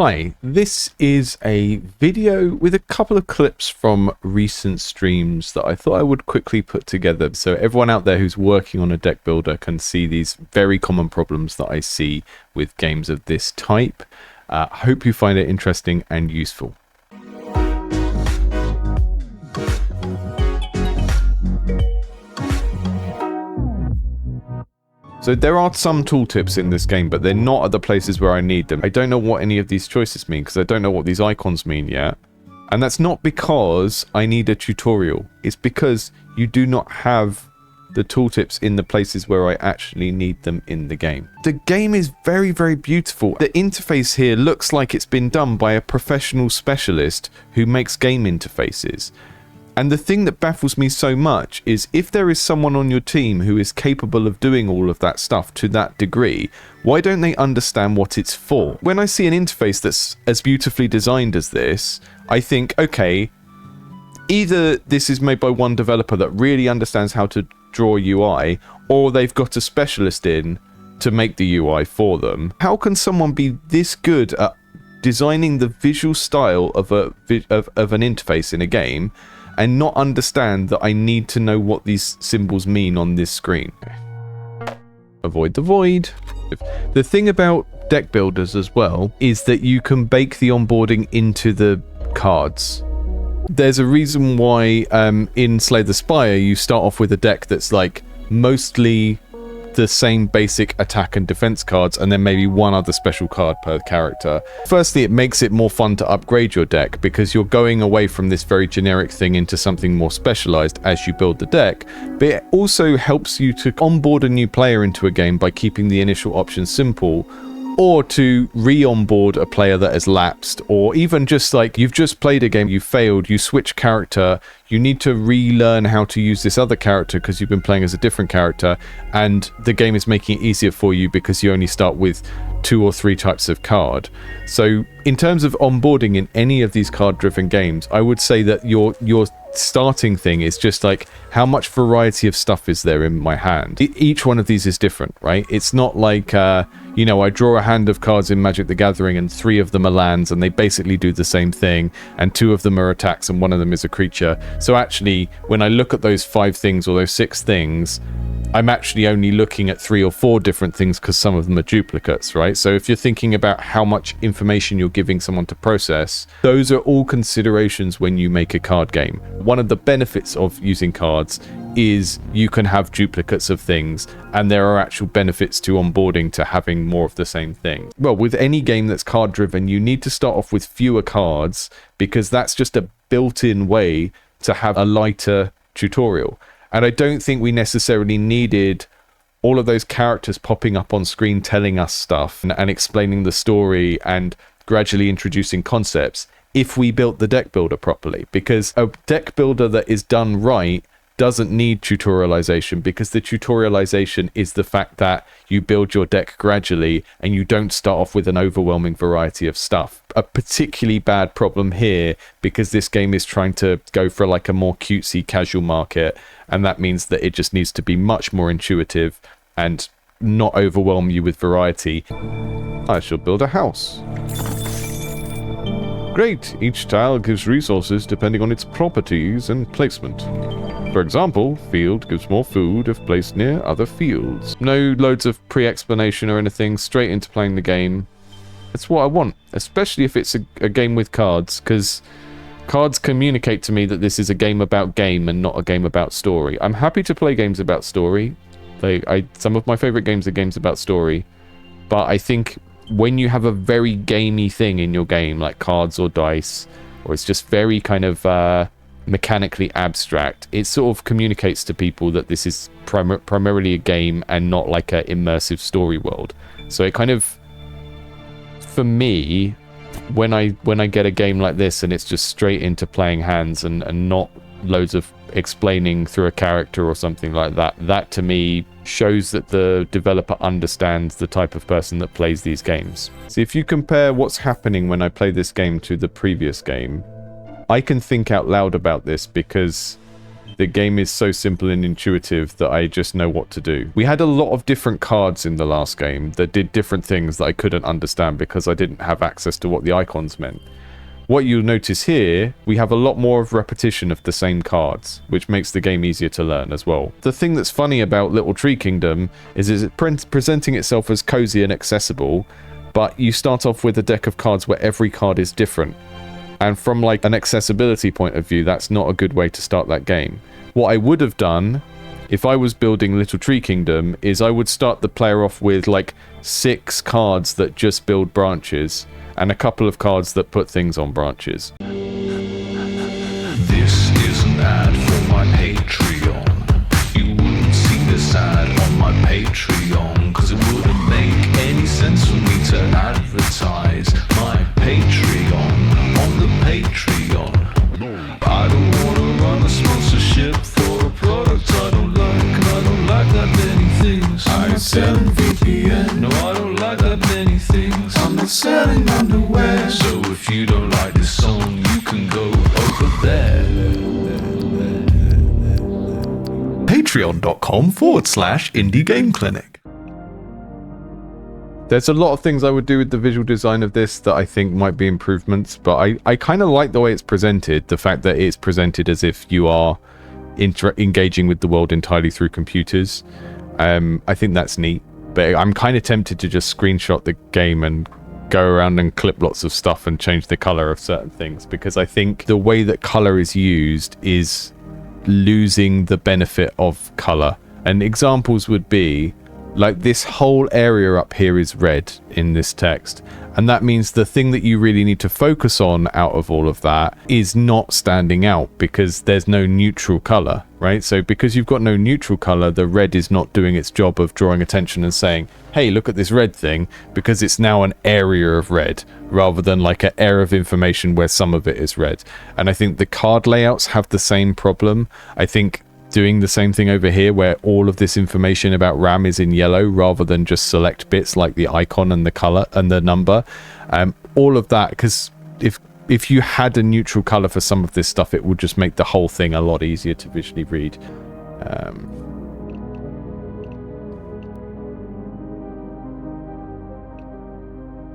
Hi, this is a video with a couple of clips from recent streams that I thought I would quickly put together so everyone out there who's working on a deck builder can see these very common problems that I see with games of this type. I hope you find it interesting and useful. So there are some tooltips in this game, but they're not at the places where I need them. I don't know what any of these choices mean because I don't know what these icons mean yet. And that's not because I need a tutorial. It's because you do not have the tooltips in the places where I actually need them in the game. The game is very, very beautiful. The interface here looks like it's been done by a professional specialist who makes game interfaces. And the thing that baffles me so much is if there is someone on your team who is capable of doing all of that stuff to that degree, why don't they understand what it's for? When I see an interface that's as beautifully designed as this, I think, okay, either this is made by one developer that really understands how to draw UI, or they've got a specialist in to make the UI for them. How can someone be this good at designing the visual style of an interface in a game and not understand that I need to know what these symbols mean on this screen? Avoid the void. The thing about deck builders as well is that you can bake the onboarding into the cards. There's a reason why in Slay the Spire you start off with a deck that's like mostly the same basic attack and defense cards and then maybe one other special card per character. Firstly, it makes it more fun to upgrade your deck because you're going away from this very generic thing into something more specialized as you build the deck, but it also helps you to onboard a new player into a game by keeping the initial options simple, or to re-onboard a player that has lapsed, or even just like you've just played a game, you failed, you switch character, you need to relearn how to use this other character because you've been playing as a different character, and the game is making it easier for you because you only start with 2 or 3 types of card. So in terms of onboarding in any of these card-driven games, I would say that your starting thing is just like, how much variety of stuff is there in my hand? Each one of these is different, right? It's not like you know, I draw a hand of cards in Magic the Gathering and 3 of them are lands and they basically do the same thing, and 2 of them are attacks and 1 of them is a creature. So actually, when I look at those 5 things or those 6 things, I'm actually only looking at 3 or 4 different things because some of them are duplicates, right? So if you're thinking about how much information you're giving someone to process, those are all considerations when you make a card game. One of the benefits of using cards is you can have duplicates of things, and there are actual benefits to onboarding to having more of the same thing. Well, with any game that's card driven, you need to start off with fewer cards because that's just a built-in way to have a lighter tutorial. And I don't think we necessarily needed all of those characters popping up on screen telling us stuff and explaining the story and gradually introducing concepts if we built the deck builder properly. Because a deck builder that is done right doesn't need tutorialization, because the tutorialization is the fact that you build your deck gradually and you don't start off with an overwhelming variety of stuff. A particularly bad problem here because this game is trying to go for like a more cutesy casual market, and that means that it just needs to be much more intuitive and not overwhelm you with variety. I shall build a house. Great! Each tile gives resources depending on its properties and placement. For example, field gives more food if placed near other fields. No loads of pre-explanation or anything, straight into playing the game. That's what I want, especially if it's a game with cards, because cards communicate to me that this is a game about game and not a game about story. I'm happy to play games about story. Some of my favorite games are games about story, but I think when you have a very gamey thing in your game, like cards or dice, or it's just very kind of mechanically abstract, it sort of communicates to people that this is primarily a game and not like an immersive story world. So it kind of, for me, when I get a game like this and it's just straight into playing hands and not loads of explaining through a character or something like that, that to me shows that the developer understands the type of person that plays these games. See, if you compare what's happening when I play this game to the previous game, I can think out loud about this because The game is so simple and intuitive that I just know what to do. We had a lot of different cards in the last game that did different things that I couldn't understand because I didn't have access to what the icons meant. What you'll notice here, we have a lot more of repetition of the same cards, which makes the game easier to learn as well. The thing that's funny about Little Tree Kingdom is it presenting itself as cozy and accessible, but you start off with a deck of cards where every card is different. And from like an accessibility point of view, that's not a good way to start that game. What I would have done if I was building Little Tree Kingdom is I would start the player off with like 6 cards that just build branches and a couple of cards that put things on branches. This is an ad for my Patreon. You wouldn't see this ad on my Patreon, cause it wouldn't make any sense for me to advertise my Patreon on the Patreon. I don't wanna run a sponsorship for a product I don't like, and I don't like that many things. I'm not selling VPN, no I don't like that many things. I'm not selling underwear, so if you don't like this song, you can go over there. Patreon.com/Indie Game Clinic. There's a lot of things I would do with the visual design of this that I think might be improvements, but I kind of like the way it's presented, the fact that it's presented as if you are engaging with the world entirely through computers. I think that's neat, but I'm kind of tempted to just screenshot the game and go around and clip lots of stuff and change the color of certain things, because I think the way that color is used is losing the benefit of color. And examples would be like this whole area up here is red in this text, and that means the thing that you really need to focus on out of all of that is not standing out because there's no neutral color, right? So because you've got no neutral color, the red is not doing its job of drawing attention and saying, hey, look at this red thing, because it's now an area of red rather than like an area of information where some of it is red. And I think the card layouts have the same problem. I think doing the same thing over here where all of this information about RAM is in yellow rather than just select bits like the icon and the color and the number, all of that, because if you had a neutral color for some of this stuff, it would just make the whole thing a lot easier to visually read.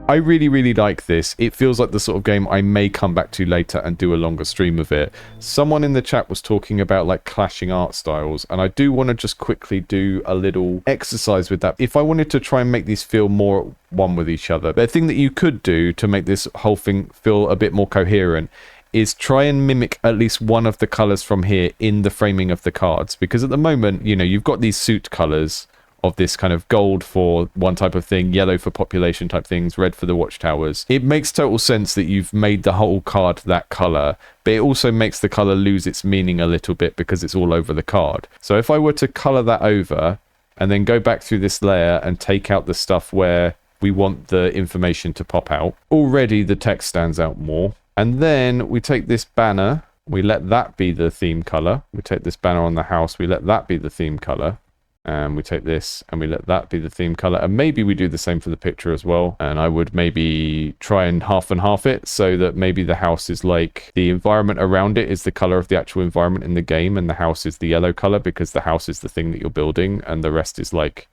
I really like this. It feels like the sort of game I may come back to later and do a longer stream of it. Someone in the chat was talking about like clashing art styles, and I do want to just quickly do a little exercise with that. If I wanted to try and make these feel more one with each other, the thing that you could do to make this whole thing feel a bit more coherent is try and mimic at least one of the colors from here in the framing of the cards, because at the moment, you know, you've got these suit colors of this kind of gold for one type of thing, yellow for population type things, red for the watchtowers. It makes total sense that you've made the whole card that color, but it also makes the color lose its meaning a little bit because it's all over the card. So if I were to color that over and then go back through this layer and take out the stuff where we want the information to pop out, already the text stands out more. And then we take this banner, we let that be the theme color. We take this banner on the house, we let that be the theme color. And we take this and we let that be the theme color, and maybe we do the same for the picture as well. And I would maybe try and half it so that maybe the house is like the environment around it is the color of the actual environment in the game, and the house is the yellow color because the house is the thing that you're building, and the rest is like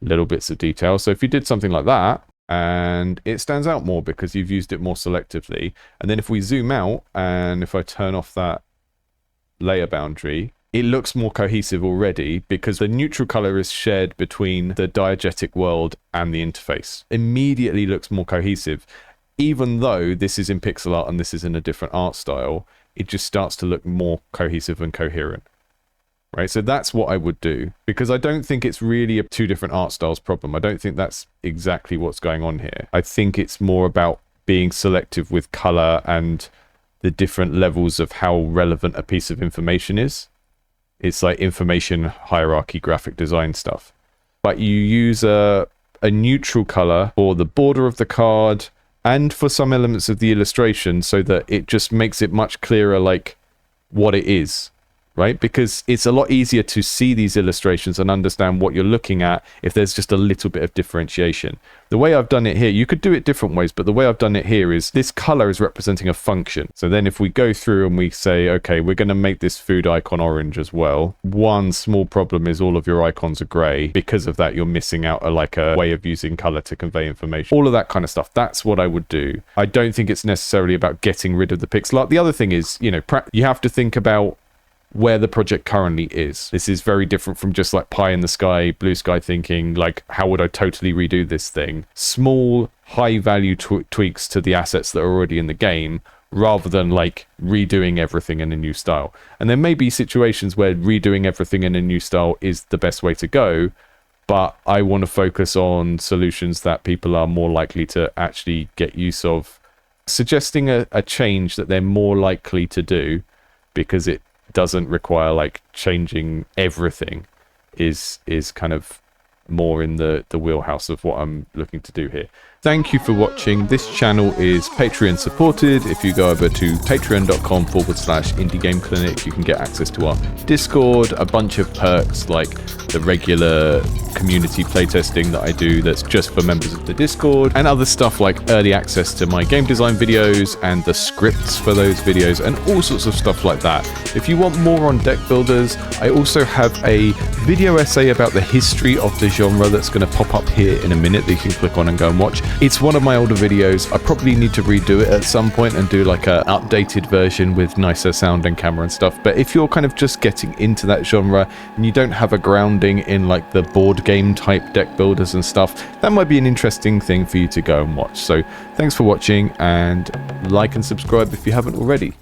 little bits of detail. So if you did something like that, and it stands out more because you've used it more selectively. And then if we zoom out and if I turn off that layer boundary, it looks more cohesive already because the neutral color is shared between the diegetic world and the interface. Immediately looks more cohesive. Even though this is in pixel art and this is in a different art style, it just starts to look more cohesive and coherent. Right, so that's what I would do, because I don't think it's really a two different art styles problem. I don't think that's exactly what's going on here. I think it's more about being selective with color and the different levels of how relevant a piece of information is. It's like information hierarchy graphic design stuff. But you use a neutral color for the border of the card and for some elements of the illustration so that it just makes it much clearer like what it is. right? Because it's a lot easier to see these illustrations and understand what you're looking at if there's just a little bit of differentiation. The way I've done it here, you could do it different ways, but the way I've done it here is this color is representing a function. So then if we go through and we say, okay, we're going to make this food icon orange as well. One small problem is all of your icons are gray. Because of that, you're missing out like a way of using color to convey information. All of that kind of stuff. That's what I would do. I don't think it's necessarily about getting rid of the pixel art. The other thing is, you know, you have to think about where the project currently is. This is very different from just like pie in the sky, blue sky thinking, like, how would I totally redo this thing? Small, high value tweaks to the assets that are already in the game, rather than like redoing everything in a new style. And there may be situations where redoing everything in a new style is the best way to go, but I want to focus on solutions that people are more likely to actually get use of. Suggesting a change that they're more likely to do because it doesn't require like changing everything is kind of more in the wheelhouse of what I'm looking to do here. Thank you for watching. This channel is Patreon supported. If you go over to patreon.com/indie game clinic, you can get access to our Discord, a bunch of perks like the regular community playtesting that I do that's just for members of the Discord, and other stuff like early access to my game design videos and the scripts for those videos and all sorts of stuff like that. If you want more on deck builders, I also have a video essay about the history of the genre that's going to pop up here in a minute that you can click on and go and watch. It's one of my older videos. I probably need to redo it at some point and do like an updated version with nicer sound and camera and stuff. But if you're kind of just getting into that genre and you don't have a grounding in like the board game type deck builders and stuff, that might be an interesting thing for you to go and watch. So thanks for watching, and like and subscribe if you haven't already.